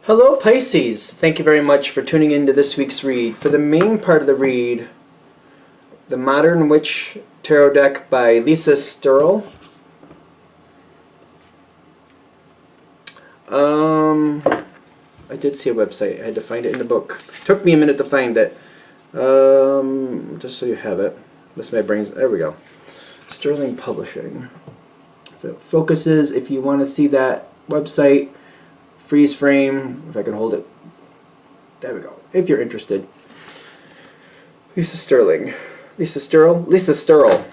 Hello Pisces! Thank you very much for tuning in to this week's read. For the main part of the read, the Modern Witch Tarot Deck by Lisa Sturl. I did see a website. I had to find it in the book. Took me a minute to find it. Just so you have it. This my brain's... There we go. Sterling Publishing. So it focuses, if you want to see that website, freeze frame, if I can hold it. There we go. If you're interested. Lisa Sterling. Lisa Sturl? Lisa Sturl.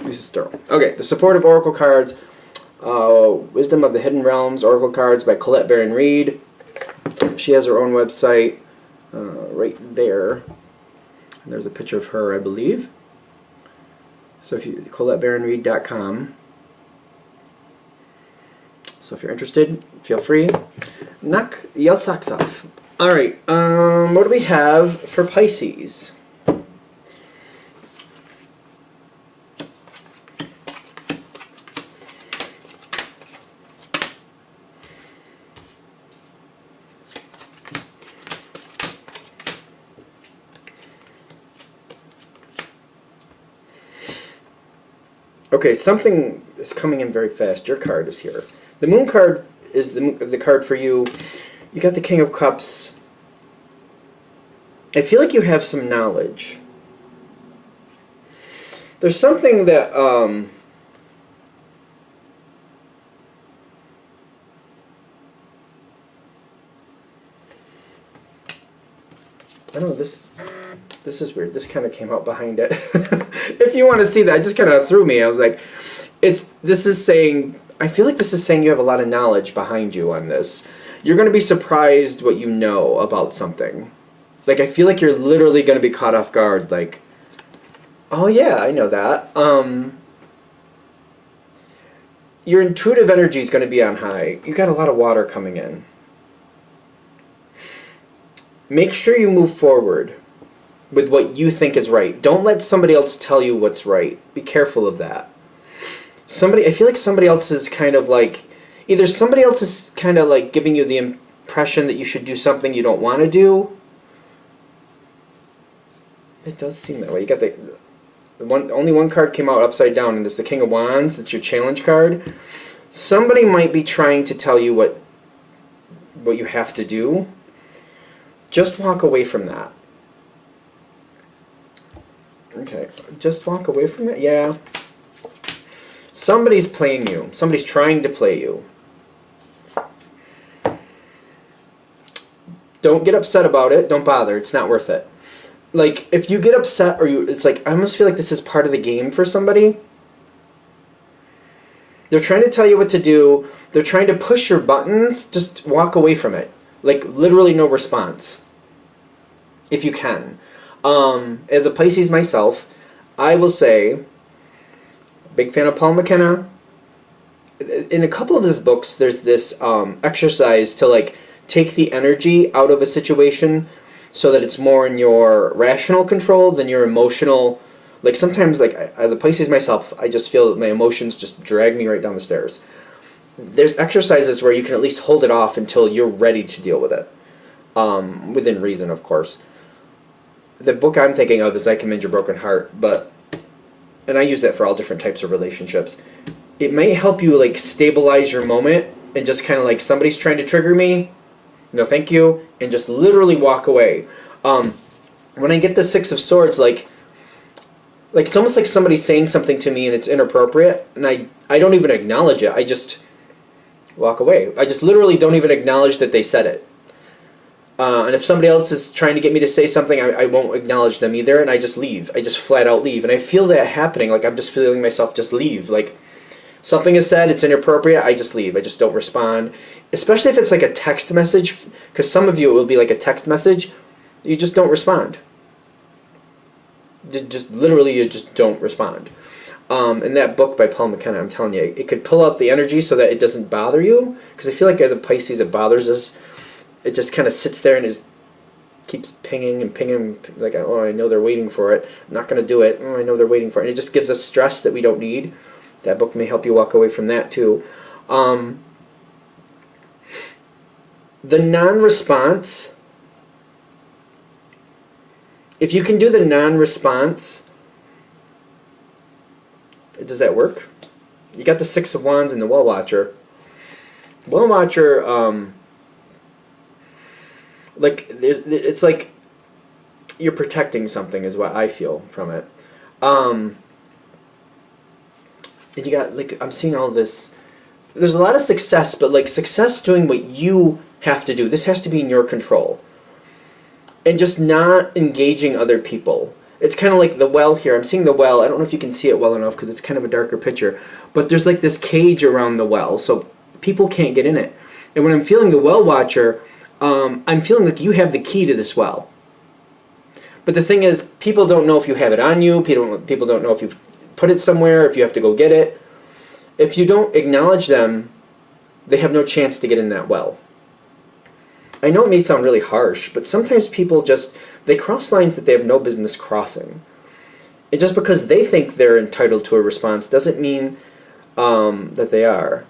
Lisa Sturl. Okay, the supportive oracle cards. Wisdom of the Hidden Realms oracle cards by Colette Baron Reed. She has her own website right there. And there's a picture of her, I believe. So if you ColetteBaronReed.com. So if you're interested, feel free. Knock your socks off. Alright, what do we have for Pisces? Okay, something is coming in very fast. Your card is here. The Moon card is the card for you. You got the King of Cups. I feel like you have some knowledge. There's something that I don't know, this is weird. This kind of came out behind it. If you want to see that, it just kind of threw me. I was like, this is saying, I feel like this is saying you have a lot of knowledge behind you on this. You're going to be surprised what you know about something. Like, I feel like you're literally going to be caught off guard. Like, oh yeah, I know that. Your intuitive energy is going to be on high. You got a lot of water coming in. Make sure you move forward with what you think is right. Don't let somebody else tell you what's right. Be careful of that. I feel like somebody else is kind of like, either somebody else is kind of like giving you the impression that you should do something you don't want to do. It does seem that way. You got only one card came out upside down, and it's the King of Wands. That's your challenge card. Somebody might be trying to tell you what you have to do. Just walk away from that. Okay, just walk away from it? Yeah. Somebody's playing you. Somebody's trying to play you. Don't get upset about it. Don't bother. It's not worth it. Like, if you get upset it's like, I almost feel like this is part of the game for somebody. They're trying to tell you what to do. They're trying to push your buttons. Just walk away from it. Like, literally no response. If you can. As a Pisces myself, I will say, big fan of Paul McKenna. In a couple of his books, there's this exercise to like take the energy out of a situation so that it's more in your rational control than your emotional. Like sometimes, like as a Pisces myself, I just feel that my emotions just drag me right down the stairs. There's exercises where you can at least hold it off until you're ready to deal with it, within reason, of course. The book I'm thinking of is I Can Mend Your Broken Heart, and I use that for all different types of relationships. It may help you like stabilize your moment and just kind of like, somebody's trying to trigger me, no thank you, and just literally walk away. When I get the Six of Swords, like it's almost like somebody's saying something to me and it's inappropriate, and I don't even acknowledge it. I just walk away. I just literally don't even acknowledge that they said it. And if somebody else is trying to get me to say something, I won't acknowledge them either, and I just leave. I just flat out leave. And I feel that happening, like I'm just feeling myself just leave. Like, something is said, it's inappropriate, I just leave. I just don't respond. Especially if it's like a text message, because some of you it will be like a text message, you just don't respond. Just literally, you just don't respond. In that book by Paul McKenna, I'm telling you, it could pull out the energy so that it doesn't bother you, because I feel like as a Pisces, it bothers us. It just kind of sits there and keeps pinging and pinging, like, oh, I know they're waiting for it. I'm not going to do it. Oh, I know they're waiting for it. And it just gives us stress that we don't need. That book may help you walk away from that too. The non-response, if you can do the non-response, does that work? You got the Six of Wands and the Well Watcher. Well Watcher, like, it's like you're protecting something is what I feel from it. And you got, like, I'm seeing all this. There's a lot of success, but, like, success doing what you have to do. This has to be in your control. And just not engaging other people. It's kind of like the well here. I'm seeing the well. I don't know if you can see it well enough because it's kind of a darker picture. But there's, like, this cage around the well, so people can't get in it. And when I'm feeling the Well Watcher, I'm feeling like you have the key to this well. But the thing is, people don't know if you have it on you. People don't know if you've put it somewhere, if you have to go get it. If you don't acknowledge them, they have no chance to get in that well. I know it may sound really harsh, but sometimes people just, they cross lines that they have no business crossing. And just because they think they're entitled to a response doesn't mean that they are.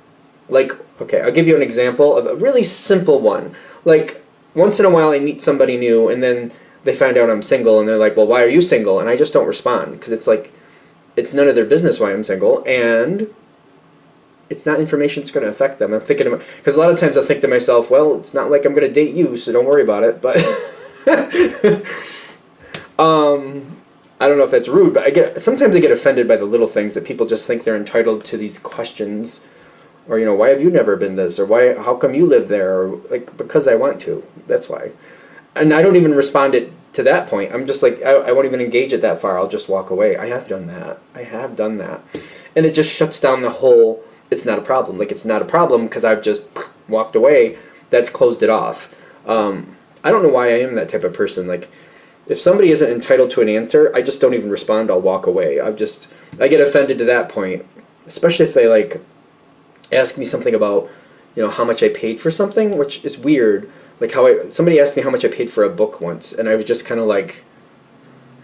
Like, okay, I'll give you an example of a really simple one. Like, once in a while I meet somebody new, and then they find out I'm single, and they're like, well, why are you single? And I just don't respond, because it's like, it's none of their business why I'm single, and it's not information that's going to affect them. I'm thinking about, because a lot of times I think to myself, well, it's not like I'm going to date you, so don't worry about it. But I don't know if that's rude, but sometimes I get offended by the little things that people just think they're entitled to these questions, or, you know, why have you never been this, or how come you live there, or, like, because I want to. That's why. And I don't even respond to that point. I'm just like, I won't even engage it that far. I'll just walk away. I have done that. And it just shuts down the whole, it's not a problem. Like, it's not a problem because I've just walked away. That's closed it off. I don't know why I am that type of person. Like, if somebody isn't entitled to an answer, I just don't even respond. I'll walk away. I get offended to that point, especially if they, like, ask me something about, you know, how much I paid for something, which is weird. Like, somebody asked me how much I paid for a book once, and I was just kind of like,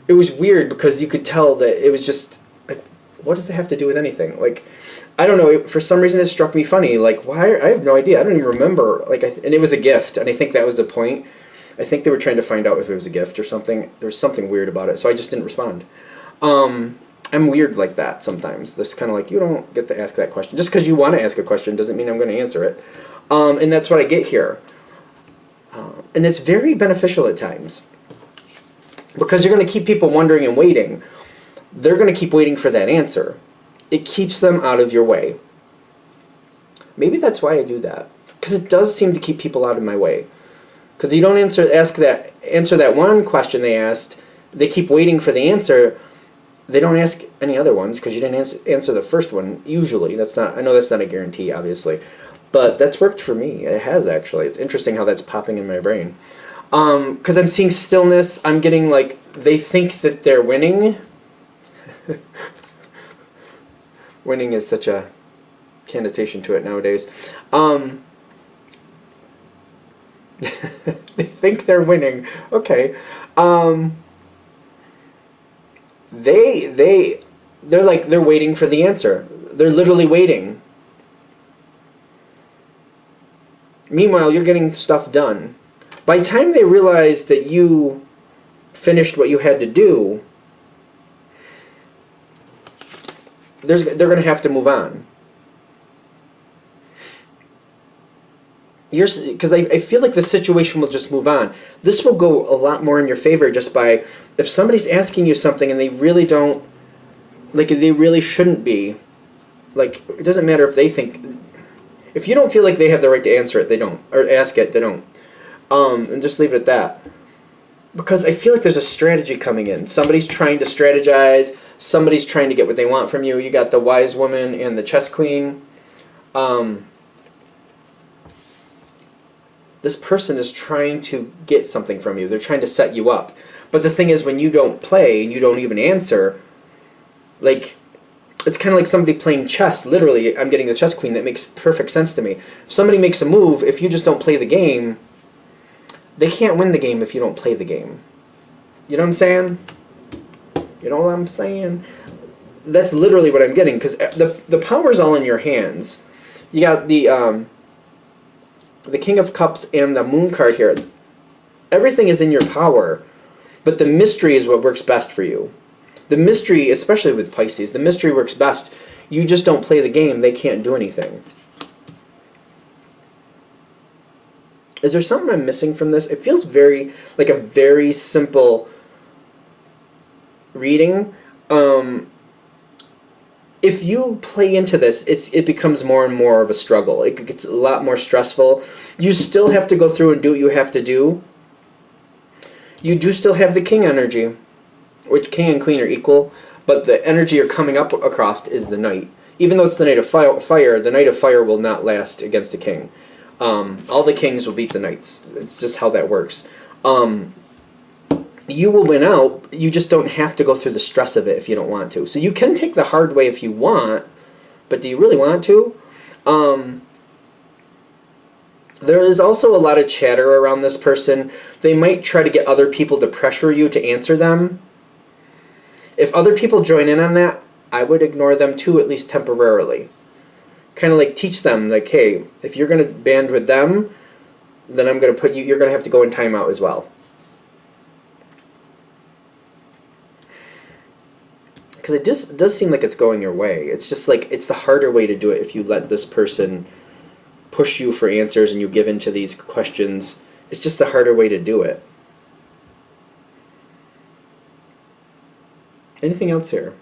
it was weird because you could tell that it was just, like, what does that have to do with anything? Like, I don't know, for some reason it struck me funny. Like, why? I have no idea. I don't even remember. Like, and it was a gift, and I think that was the point. I think they were trying to find out if it was a gift or something. There was something weird about it, so I just didn't respond. I'm weird like that sometimes. This kind of like, you don't get to ask that question. Just because you want to ask a question doesn't mean I'm going to answer it. And that's what I get here. And it's very beneficial at times. Because you're going to keep people wondering and waiting. They're going to keep waiting for that answer. It keeps them out of your way. Maybe that's why I do that. Because it does seem to keep people out of my way. Because you don't answer that one question they asked. They keep waiting for the answer. They don't ask any other ones because you didn't answer the first one. Usually, I know that's not a guarantee, obviously, but that's worked for me. It has actually. It's interesting how that's popping in my brain. Because I'm seeing stillness. I'm getting like they think that they're winning. Winning is such a connotation to it nowadays. They think they're winning. Okay. They're waiting for the answer. They're literally waiting. Meanwhile, you're getting stuff done. By the time they realize that you finished what you had to do, they're going to have to move on. Because I feel like the situation will just move on. This will go a lot more in your favor just by, if somebody's asking you something and they really don't, like, they really shouldn't be, like, it doesn't matter if they think, if you don't feel like they have the right to answer it, they don't, or ask it, they don't. And just leave it at that. Because I feel like there's a strategy coming in. Somebody's trying to strategize, somebody's trying to get what they want from you. You got the wise woman and the chess queen. This person is trying to get something from you. They're trying to set you up. But the thing is, when you don't play and you don't even answer, like, it's kind of like somebody playing chess. Literally, I'm getting the chess queen. That makes perfect sense to me. If somebody makes a move, if you just don't play the game, they can't win the game if you don't play the game. You know what I'm saying? You know what I'm saying? That's literally what I'm getting, because the power's all in your hands. You got the the King of Cups and the Moon card here, everything is in your power, but the mystery is what works best for you. The mystery, especially with Pisces, the mystery works best. You just don't play the game. They can't do anything. Is there something I'm missing from this? It feels very like a very simple reading. If you play into this, it becomes more and more of a struggle. It gets a lot more stressful. You still have to go through and do what you have to do. You do still have the king energy, which king and queen are equal, but the energy you're coming up across is the knight. Even though it's the knight of fire, the knight of fire will not last against the king. All the kings will beat the knights. It's just how that works. You will win out. You just don't have to go through the stress of it if you don't want to. So you can take the hard way if you want, but do you really want to? There is also a lot of chatter around this person. They might try to get other people to pressure you to answer them. If other people join in on that, I would ignore them too, at least temporarily. Kind of like teach them, like, hey, if you're going to band with them, then I'm going to put you, you're going to have to go in timeout as well. Because it just does seem like it's going your way. It's just like, it's the harder way to do it if you let this person push you for answers and you give into these questions. It's just the harder way to do it. Anything else here?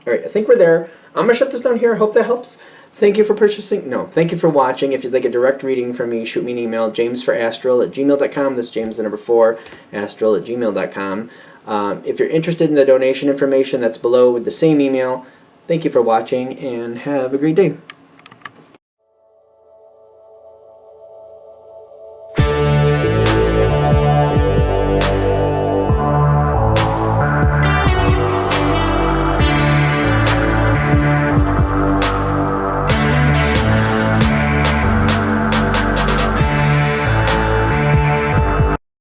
All right, I think we're there. I'm going to shut this down here. I hope that helps. Thank you for purchasing. No, thank you for watching. If you'd like a direct reading from me, shoot me an email, jamesforastral@gmail.com. This is James, the number 4, astral@gmail.com. If you're interested in the donation information, that's below with the same email. Thank you for watching, and have a great day.